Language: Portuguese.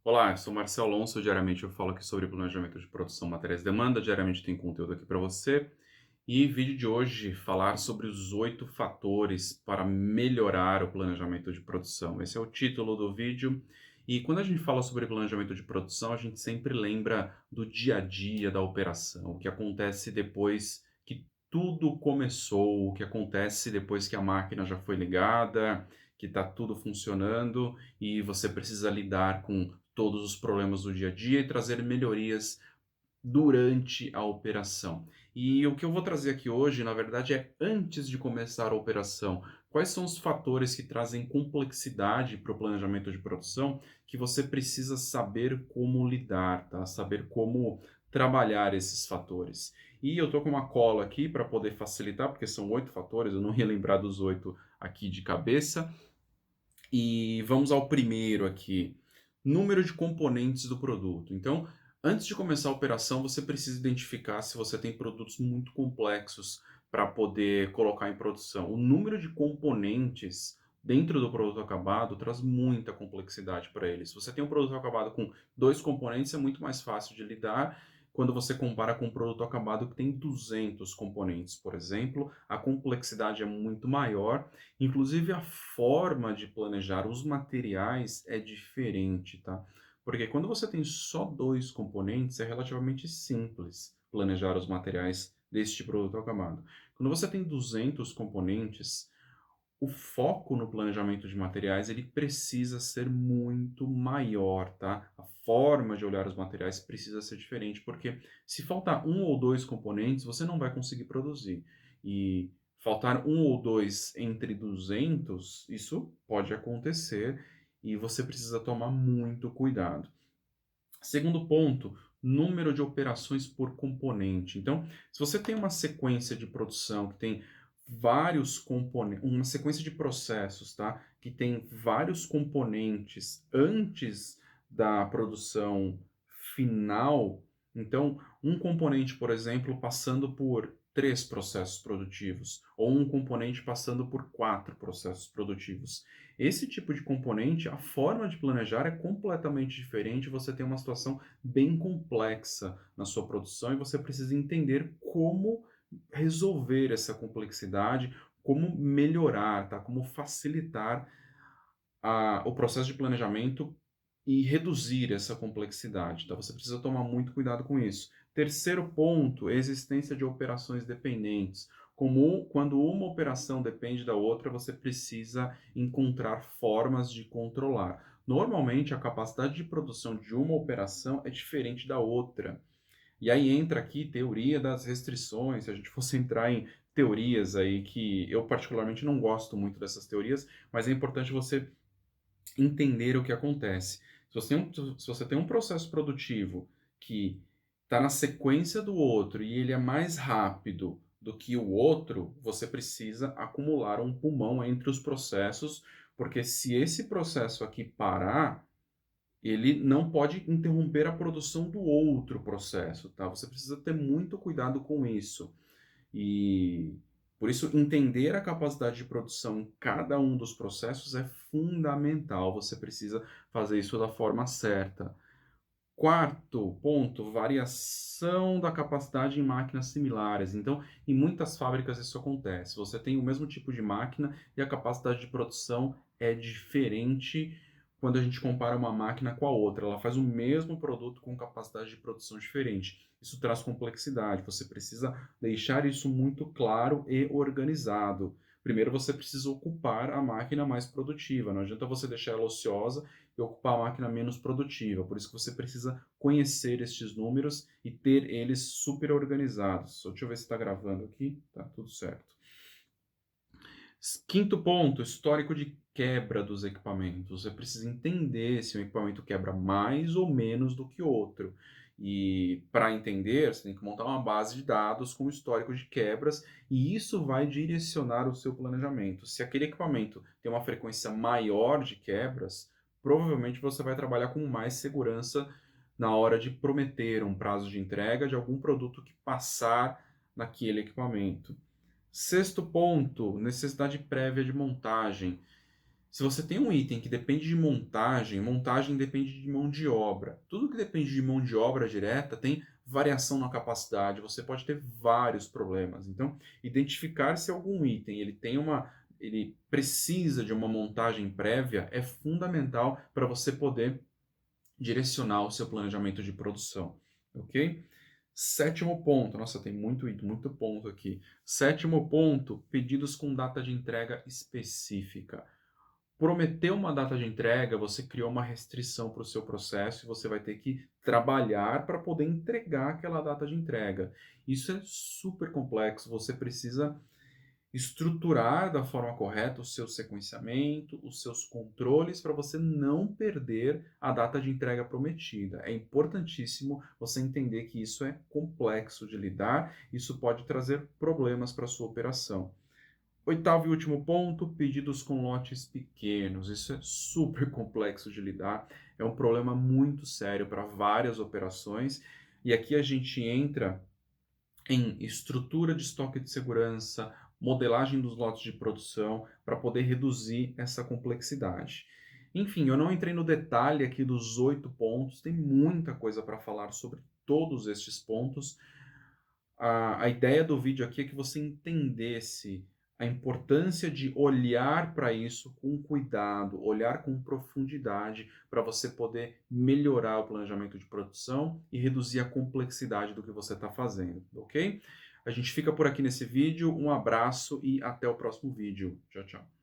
Olá, eu sou Marcelo Alonso. Diariamente eu falo aqui sobre planejamento de produção, matérias e demanda. Diariamente tem conteúdo aqui para você. E vídeo de hoje falar sobre os 8 fatores para melhorar o planejamento de produção. Esse é o título do vídeo. E quando a gente fala sobre planejamento de produção, a gente sempre lembra do dia a dia da operação, o que acontece depois que tudo começou, o que acontece depois que a máquina já foi ligada, que está tudo funcionando e você precisa lidar com todos os problemas do dia a dia e trazer melhorias durante a operação. E o que eu vou trazer aqui hoje, na verdade, é antes de começar a operação. Quais são os fatores que trazem complexidade para o planejamento de produção que você precisa saber como lidar, tá? Saber como trabalhar esses fatores. E eu tô com uma cola aqui para poder facilitar, porque são 8 fatores, eu não ia lembrar dos 8 aqui de cabeça. E vamos ao primeiro aqui, número de componentes do produto. Então, antes de começar a operação, você precisa identificar se você tem produtos muito complexos para poder colocar em produção. O número de componentes dentro do produto acabado traz muita complexidade para ele. Se você tem um produto acabado com 2 componentes, é muito mais fácil de lidar quando você compara com um produto acabado que tem 200 componentes, por exemplo, a complexidade é muito maior. Inclusive a forma de planejar os materiais é diferente, tá? Porque quando você tem só 2 componentes, é relativamente simples planejar os materiais deste produto acabado. Quando você tem 200 componentes, o foco no planejamento de materiais, ele precisa ser muito maior, tá? A forma de olhar os materiais precisa ser diferente, porque se faltar um ou 2 componentes, você não vai conseguir produzir. E faltar um ou 2 entre 200, isso pode acontecer e você precisa tomar muito cuidado. Segundo ponto, número de operações por componente. Então, se você tem uma sequência de produção que tem vários componentes, uma sequência de processos, tá? Que tem vários componentes antes da produção final. Então, um componente, por exemplo, passando por 3 processos produtivos, ou um componente passando por 4 processos produtivos. Esse tipo de componente, a forma de planejar é completamente diferente. Você tem uma situação bem complexa na sua produção e você precisa entender como resolver essa complexidade, como melhorar, tá? Como facilitar o processo de planejamento e reduzir essa complexidade, tá? Você precisa tomar muito cuidado com isso. Terceiro ponto, existência de operações dependentes. Quando uma operação depende da outra, você precisa encontrar formas de controlar. Normalmente, a capacidade de produção de uma operação é diferente da outra. E aí entra aqui teoria das restrições, se a gente fosse entrar em teorias aí que eu particularmente não gosto muito dessas teorias, mas é importante você entender o que acontece. Se você tem um processo produtivo que está na sequência do outro e ele é mais rápido do que o outro, você precisa acumular um pulmão entre os processos, porque se esse processo aqui parar, ele não pode interromper a produção do outro processo, tá? Você precisa ter muito cuidado com isso. E por isso entender a capacidade de produção em cada um dos processos é fundamental. Você precisa fazer isso da forma certa. Quarto ponto, variação da capacidade em máquinas similares. Então, em muitas fábricas isso acontece. Você tem o mesmo tipo de máquina e a capacidade de produção é diferente quando a gente compara uma máquina com a outra. Ela faz o mesmo produto com capacidade de produção diferente. Isso traz complexidade. Você precisa deixar isso muito claro e organizado. Primeiro você precisa ocupar a máquina mais produtiva. Não adianta você deixar ela ociosa e ocupar a máquina menos produtiva. Por isso que você precisa conhecer estes números e ter eles super organizados. Só deixa eu ver se está gravando aqui. Tá tudo certo. Quinto ponto, histórico de quebra dos equipamentos. Você precisa entender se um equipamento quebra mais ou menos do que outro. E para entender, você tem que montar uma base de dados com histórico de quebras, e isso vai direcionar o seu planejamento. Se aquele equipamento tem uma frequência maior de quebras, provavelmente você vai trabalhar com mais segurança na hora de prometer um prazo de entrega de algum produto que passar naquele equipamento. Sexto ponto, necessidade prévia de montagem. Se você tem um item que depende de montagem, montagem depende de mão de obra. Tudo que depende de mão de obra direta tem variação na capacidade, você pode ter vários problemas. Então, identificar se algum item ele precisa de uma montagem prévia é fundamental para você poder direcionar o seu planejamento de produção, ok? Sétimo ponto, nossa, tem muito ponto aqui. Sétimo ponto, pedidos com data de entrega específica. Prometeu uma data de entrega, você criou uma restrição para o seu processo e você vai ter que trabalhar para poder entregar aquela data de entrega. Isso é super complexo, você precisa estruturar da forma correta o seu sequenciamento, os seus controles para você não perder a data de entrega prometida. É importantíssimo você entender que isso é complexo de lidar, isso pode trazer problemas para a sua operação. Oitavo e último ponto, pedidos com lotes pequenos. Isso é super complexo de lidar, é um problema muito sério para várias operações, e aqui a gente entra em estrutura de estoque de segurança, modelagem dos lotes de produção, para poder reduzir essa complexidade. Enfim, eu não entrei no detalhe aqui dos 8 pontos, tem muita coisa para falar sobre todos estes pontos. A ideia do vídeo aqui é que você entendesse a importância de olhar para isso com cuidado, olhar com profundidade, para você poder melhorar o planejamento de produção e reduzir a complexidade do que você está fazendo, ok? A gente fica por aqui nesse vídeo, um abraço e até o próximo vídeo. Tchau, tchau.